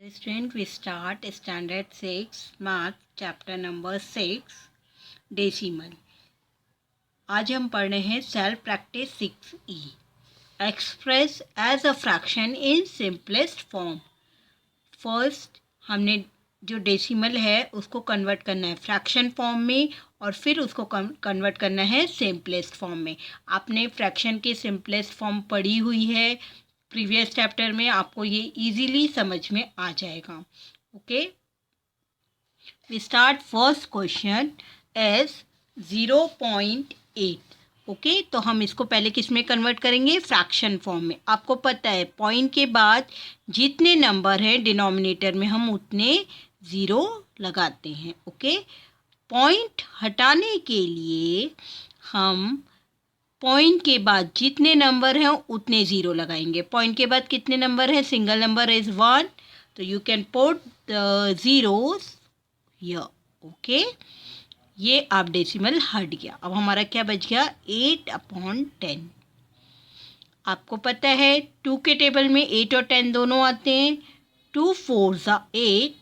Student, we start standard 6 math chapter number 6 decimal. आज हम पढ़ रहे हैं self practice 6E express as a fraction in simplest form. First हमने जो डेसिमल है उसको कन्वर्ट करना है फ्रैक्शन फॉर्म में और फिर उसको कन्वर्ट करना है सिंपलेस्ट फॉर्म में। आपने फ्रैक्शन की सिंपलेस्ट फॉर्म पढ़ी हुई है प्रीवियस चैप्टर में, आपको ये इजीली समझ में आ जाएगा। Okay, we start first question as 0.8। Okay, तो हम इसको पहले किस में कन्वर्ट करेंगे, फ्रैक्शन फॉर्म में। आपको पता है पॉइंट के बाद जितने नंबर हैं डिनोमिनेटर में हम उतने ज़ीरो लगाते हैं। ओके, पॉइंट हटाने के लिए हम पॉइंट के बाद जितने नंबर हैं उतने ज़ीरो लगाएंगे। पॉइंट के बाद कितने नंबर हैं, सिंगल नंबर इज़ 1, तो you can put the zeros here. Okay, ये आप डेसिमल हट गया। अब हमारा क्या बच गया, 8/10। आपको पता है 2 के टेबल में 8 और 10 दोनों आते हैं। 2 4s are 8,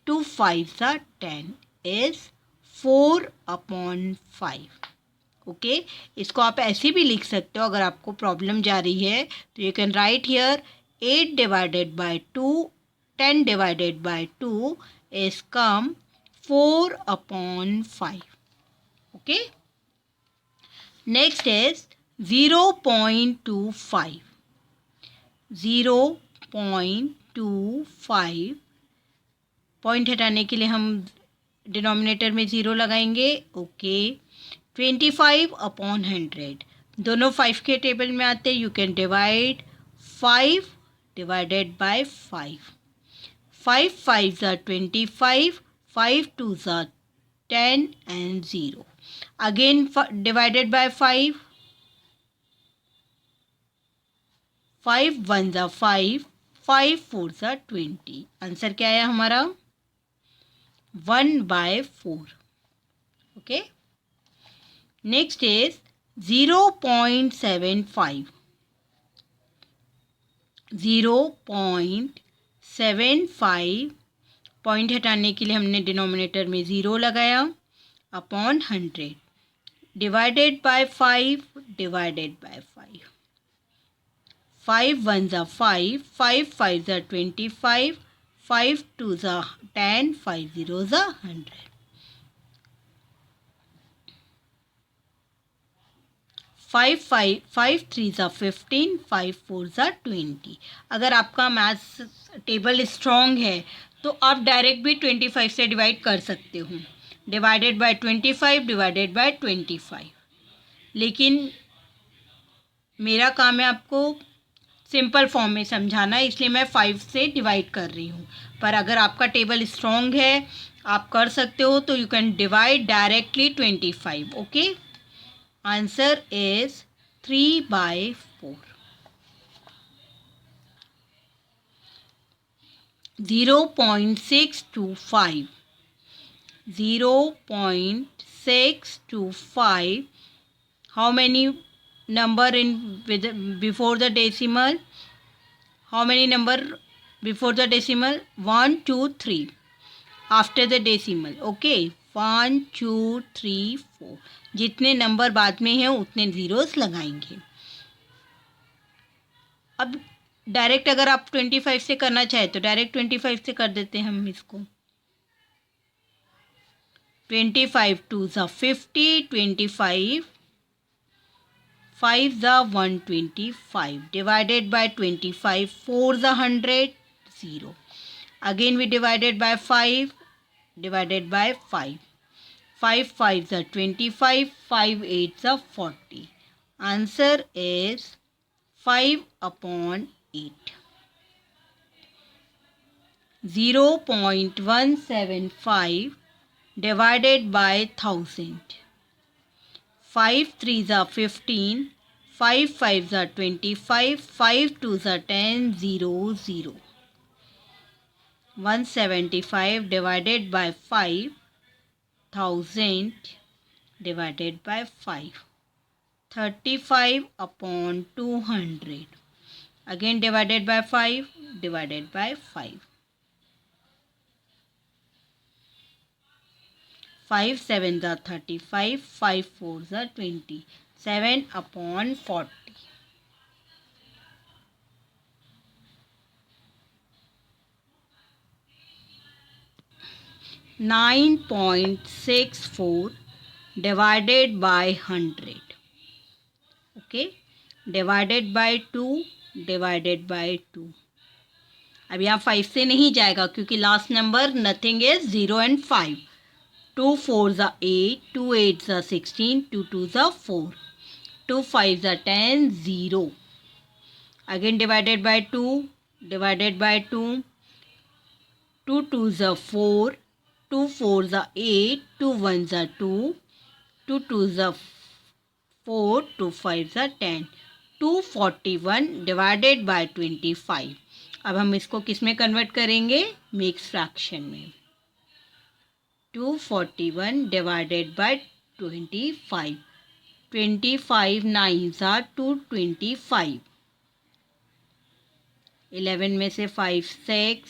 2 5s are 10 is 4/5। Okay, इसको आप ऐसे भी लिख सकते हो अगर आपको प्रॉब्लम जा रही है तो you can write here 8 divided by 2, 10 divided by 2 is come 4/5। Okay, next is 0.25। 0.25 point हटाने के लिए हम डिनोमिनेटर में ज़ीरो लगाएंगे। ओके, 25/100 दोनों 5 के टेबल में आते हैं। You can divide 5 divided by 5। 5 5s are 25, 5 2s are 10 and 0 again divided by 5। 5 1s are 5, 5 4s are 20। Answer क्या आया हमारा, 1/4। Okay, next is 0.75। 0.75 पॉइंट हटाने के लिए हमने डिनोमिनेटर में ज़ीरो लगाया upon 100 divided by 5 divided by 5। 5 1s are 5, 5 5s are 25, 5 2s are 10, 5 0s are 100। 5 3s are 15, 5 4s are 20। अगर आपका मैथ्स टेबल स्ट्रॉन्ग है तो आप डायरेक्ट भी 25 से डिवाइड कर सकते हो, डिवाइडेड बाय 25 डिवाइडेड बाय 25। लेकिन मेरा काम है आपको सिंपल फॉर्म में समझाना, इसलिए मैं 5 से डिवाइड कर रही हूँ। पर अगर आपका टेबल स्ट्रॉन्ग है आप कर सकते हो तो you can divide directly 25। Okay, answer is 3/4। 0.625। 0.625 how many number in before the decimal, how many number before the decimal, 1 2 3 after the decimal। Okay, 1 2 3 4 जितने नंबर बाद में हैं उतने ज़ीरोस लगाएंगे। अब डायरेक्ट अगर आप 25 से करना चाहे तो डायरेक्ट 25 से कर देते हैं हम इसको। 25 2s are 50, 25 5s are 125 divided by 25, 4s are 100, 0 again we divided by 5 divided by 5। 5 5s are 25, 5 8s are 40। Answer is 5/8। 0.175 divided by 1000। 5 3s are 15, 5 5s are 25, 5 2s are 10, 0 0। 175 divided by 5, 1000 divided by 5, 35/200 again divided by 5 divided by 5। 5 7 ज़ा 35, 5 4 ज़ा 20, 7/40. 9.64 divided by 100. Okay, divided by 2, divided by 2. अब यहाँ 5 से नहीं जाएगा क्योंकि last number nothing is 0 and 5. 2 4 ज़ा 8, 2 8 ज़ा 16, 2 2 ज़ा 4, 2 5 ज़ा 10, 0. Again divided by 2, divided by 2, 2 2 ज़ा 4, 2 4 ज़ा 8, 2 1 ज़ा 2, 2 2 ज़ा 4, 2 5 ज़ा 10, 241 डिवाइडेड बाय 25. अब हम इसको किस में कन्वर्ट करेंगे? मिक्स फ्रैक्शन में. 241 डिवाइडेड बाय 25. 25 9 ज़ा 225. 11 में से 5 6,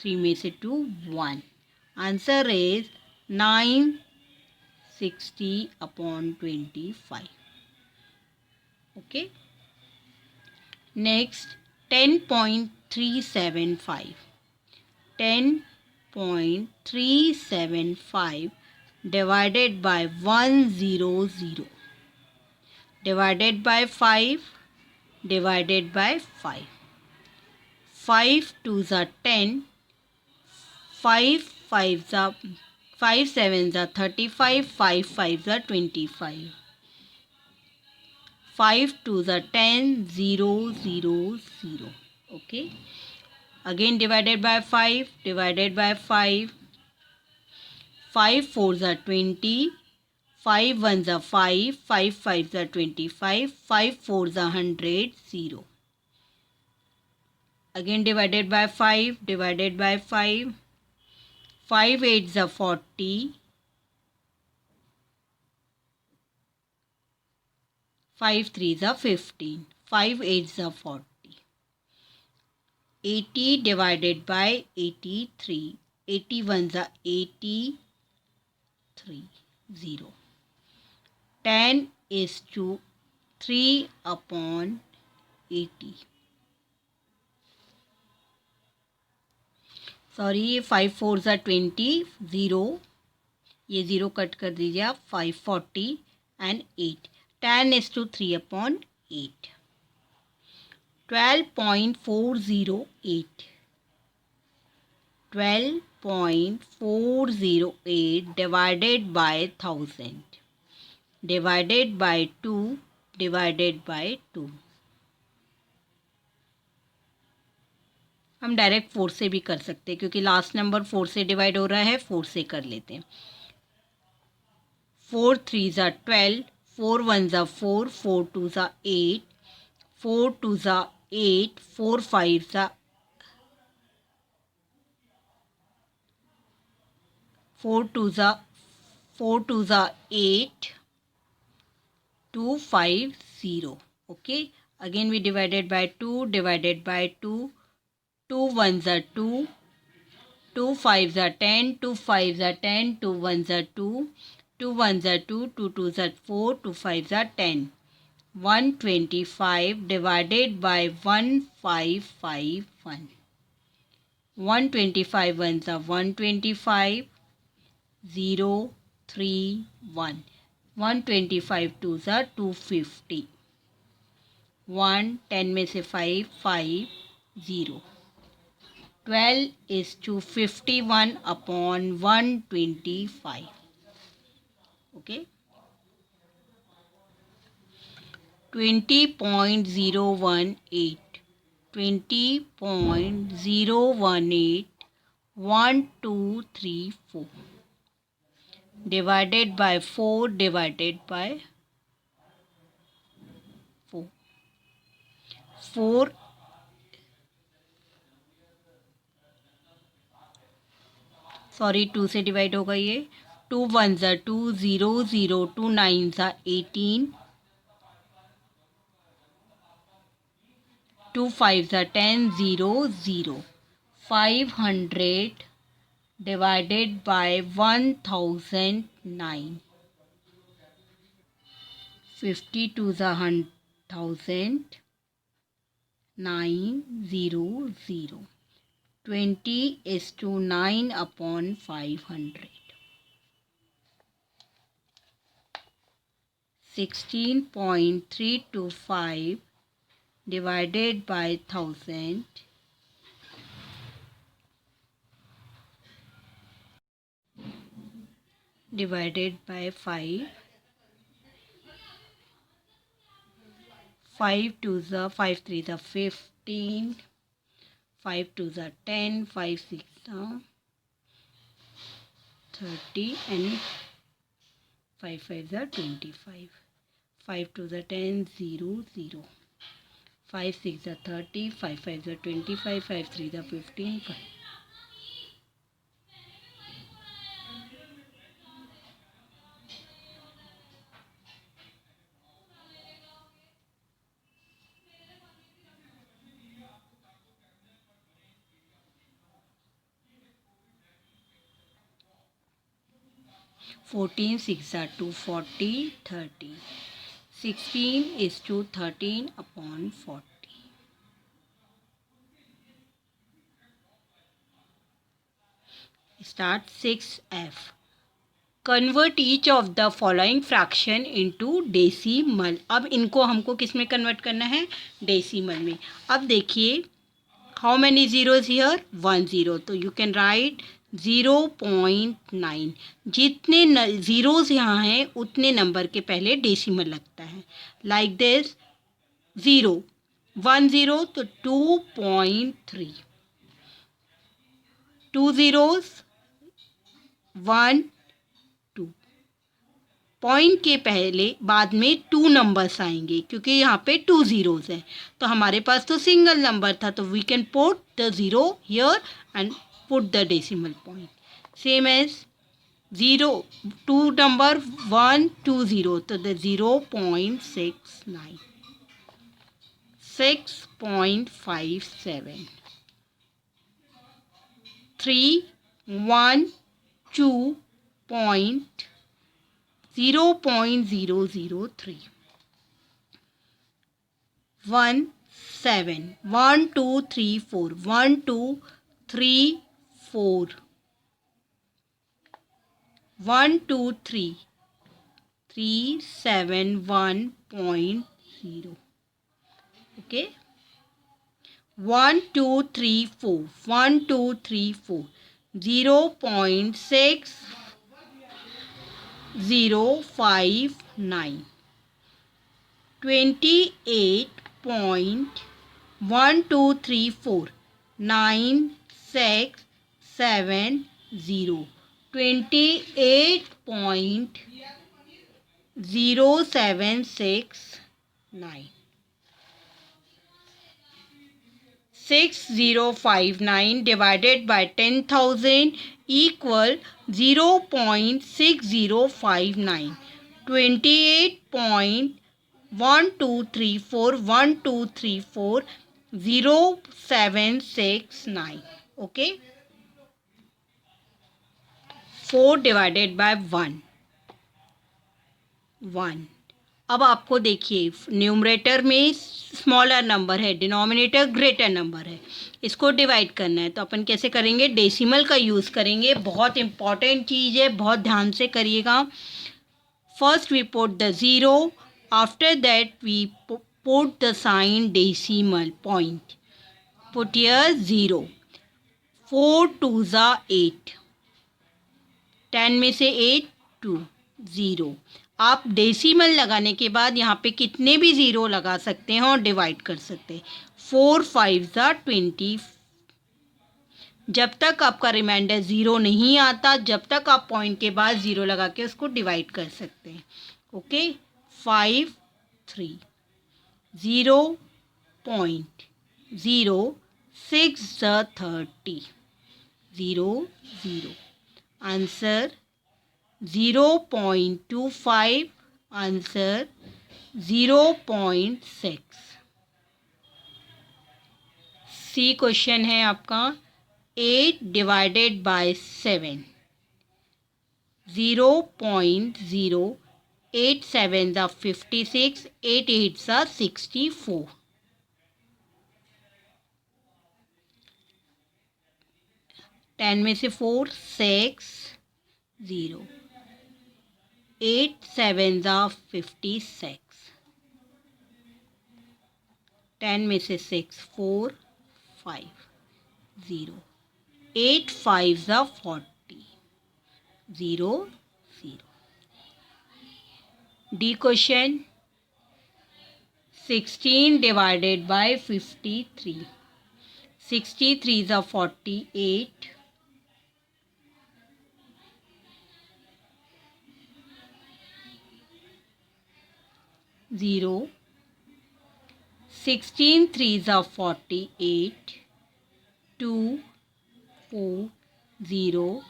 3 में से 2 1. Answer is 960/25. Okay. Next, 10.375. 10.375 divided by 100. Divided by 5. Divided by 5. 5 2s are 10. 5 5s are 5 7s are 35. 5 5s are 25. 5 2s are 10. 0 0 0. Okay. Again divided by 5. Divided by 5. 5 4s are 20. 5 1s are 5. 5 5s are 25. 5 4s are 100. 0. Again divided by 5. Divided by 5. 5 8s are 40. 5 3s are 15. 5 8s are 40. 80 divided by 83. 81s are 83. 0. 10 is to 3/80. Sorry 5 4s are 20. 0. ये 0 cut कर दीजिए आप. 5 40 and 8. 10 is to 3/8. 12.408. 12.408 divided by 1000. Divided by 2. Divided by 2. हम direct 4 से भी कर सकते हैं क्योंकि लास्ट नंबर 4 से डिवाइड हो रहा है. 4 से कर लेते हैं. 4 3s are 12. 4 1s are 4. 4 2s are 8. 4 2s are 8. 4 5s are 4 2s are 8. 2 5 0. Okay. Again we divided by 2. Divided by 2. 2 1s are 2. 2 5s are 10. 2 5s are 10. 2 1s are 2. 2 1s are 2. 2 2s are 4. 2 5s are 10. 125 divided by 1551. 125 ones are 125. 0 3 1. 125 twos are 250. 1 10 में से 5 5 0. 12 is to 51/125. Okay. 20.018. 20.018. 1 2 3 4. Divided by 4. Divided by 4. 4 sorry 2 से divide होगा ये. 2 1s are 2. 0 0. 2 9s are 18. 2 5s are 10. 0 0. 500 divided by 1009. 50 to the 1000, 900. 20 is to 9 upon 500. 16.325 divided by 1000 divided by 5. 5 to the 5 3 the 15. 5 to the 10. 5 6 the 30 and 5 5 the 25. 5 to the 10 0 0. 5 6 the 30. 5 5 the 25. 5 3 the 15. 5. 14 6 are 240 30. 16 is to 13 upon 40. Start 6F. Convert each of the following fraction into decimal. अब इनको हमको किस में convert करना है? Decimal में. अब देखिए हाउ मैनी जीरोज हियर? 1 0. तो यू कैन राइट 0.9. जितने ज़ीरोज़ यहाँ हैं उतने नंबर के पहले डेसिमल लगता है. लाइक दिस 0 1 0 तो 2.3. 2 zeros 1 2. पॉइंट के पहले बाद में 2 नंबर्स आएंगे क्योंकि यहाँ पे 2 zeros हैं. तो हमारे पास तो सिंगल नंबर था तो we can put the zero here and put the decimal point. Same as 0 2 number 1 2 0 तो the 0.69. 6.57. 3 1 2 0.003. 1 7 1 2 3 4 1 2 3 4. 1 2 3 371.0. okay. 1 2 3 4 1 2 3 4 0.6059. 28.1234 9670. 28.0769. 6059 divided by 10,000 equal 0.6059. 28.1234 0769. okay. 4 divided by 1 1. अब आपको देखिए न्यूमरेटर में स्मॉलर नंबर है, डिनोमिनेटर ग्रेटर नंबर है. इसको डिवाइड करना है तो अपन कैसे करेंगे? डेसिमल का यूज़ करेंगे. बहुत इंपॉर्टेंट चीज़ है, बहुत ध्यान से करिएगा. First we put the zero, after that we put the sign decimal point. Put here 0. 4 2 ज़ा 8. 10 में से 8 2 0. आप डेसिमल लगाने के बाद यहाँ पे कितने भी ज़ीरो लगा सकते हैं और डिवाइड कर सकते हैं. 4 5 ज़ा 20. जब तक आपका रिमाइंडर ज़ीरो नहीं आता, जब तक आप पॉइंट के बाद ज़ीरो लगा के उसको डिवाइड कर सकते हैं. ओके. 5 3 0.0 6 ज़ा 30. 0 0. आंसर 0.25. आंसर 0.6. सी क्वेश्चन है आपका. 8 divided by 7. 0.0. 8 sevens are 56. 8 eights are 64. 10 में से 4, 6, 0. 8 sevens are 56. 10 में से 6, 4, 5, 0. 8 fives are 40. 0, 0. D question. 16 divided by 53. 63s are 48. 0. 16 threes are 48. 2, 4, 0.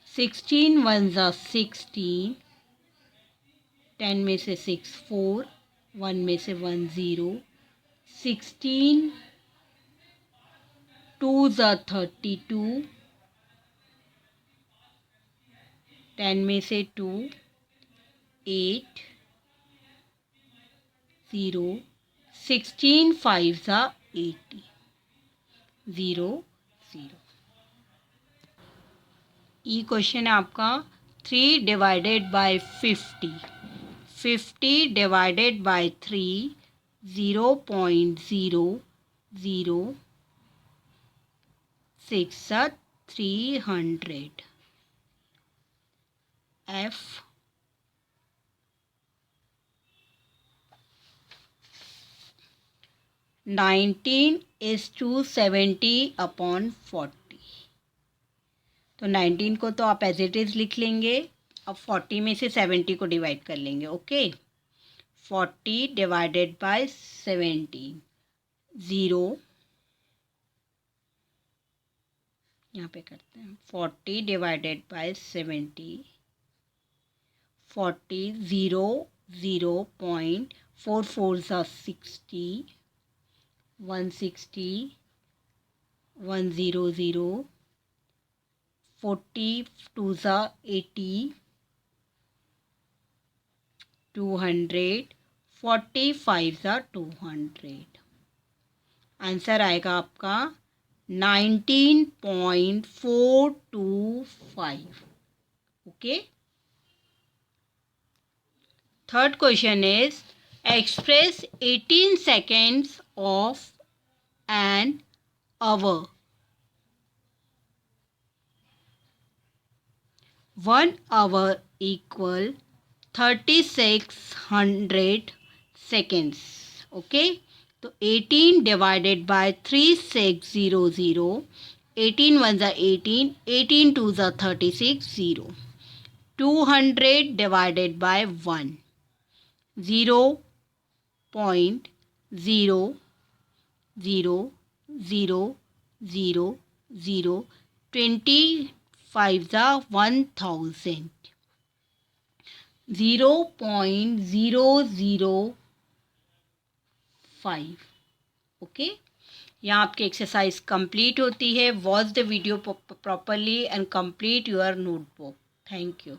16 ones are 16. 10 में से 6, 4. 1 में से 1, 0. 16 twos are 32. 10 में से 2, 8, 0. 16 fives are 80. 0, 0. ई क्वेश्चन है आपका 3 divided by 50. 50 divided by 3, 0.006 300. F 19:70/40. तो 19 को तो आप एज इट इज़ लिख लेंगे. अब 40 में से 70 को डिवाइड कर लेंगे. ओके. 40 divided by 17. 0 यहाँ पे करते हैं. 40 divided by 70. 40, 0, 0.4 4s are 60. 160, 100. 40 2s are 80. 200. 45s are 200. Answer आएगा आपका 19.425. Okay. Third question is express 18 seconds of an hour. 1 hour equal 3600 seconds. Okay. तो 18 divided by 3600. 18 ones are 18. 18 twos are 36. 0. 200 divided by 1. 0.00000. 25s are 1000. 0.005. Okay. यहाँ आपकी exercise complete होती है. Watch the video properly and complete your notebook. Thank you.